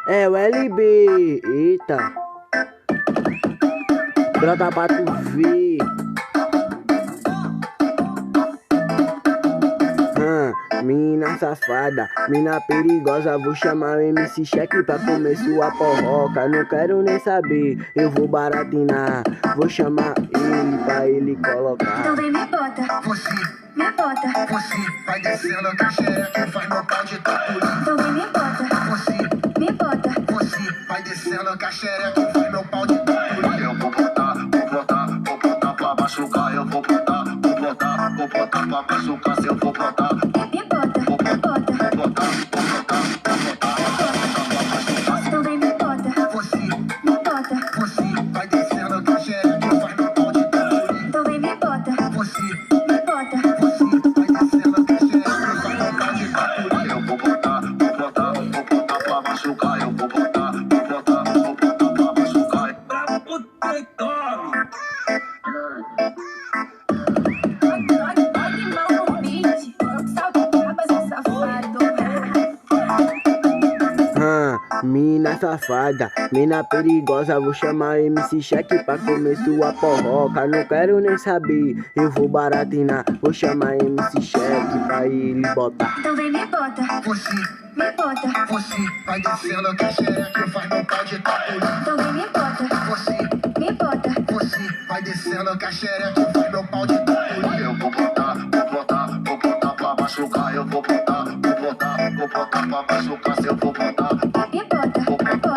É o LB, eita. Brota pra tu ver. Mina safada, mina perigosa, vou chamar o MC Cheque pra comer sua porroca. Não quero nem saber, eu vou baratinar. Vou chamar ele pra ele colocar. Então vem me bota, Você, me bota. você vai descendo a xereca, vai no pau de tapulha. Então vem me bota, Você, me bota. você vai descendo a xereca, vai no pau de tapulha. Eu vou botar pra machucar. Eu vou botar pra machucar. Se eu vou botar, Me bota, me bota. Então vem me bota, Você, me bota. você vai descendo a xereca, vai no pau de tapulha. Então vem me bota, Você, me bota. vai descendo a xereca, vai no pau de tapulha. Eu vou botar pra machucar. Eu vou botar pra machucar. Pra puta e tome. Mina safada, mina perigosa, vou chamar MC Cheque pra comer sua porroca. Não quero nem saber, eu vou baratinar. Vou chamar MC Cheque pra ele botar. Então vem me bota, Você, me bota. você vai descendo a xereca, vai no pau de tapulha. Então vem me bota, Você, me bota. você vai descendo a xereca, vai no pau de tapulha. Eu vou botar pra machucar. Eu vou botar pra machucar. Se eu vou botar, Me bota, me bota.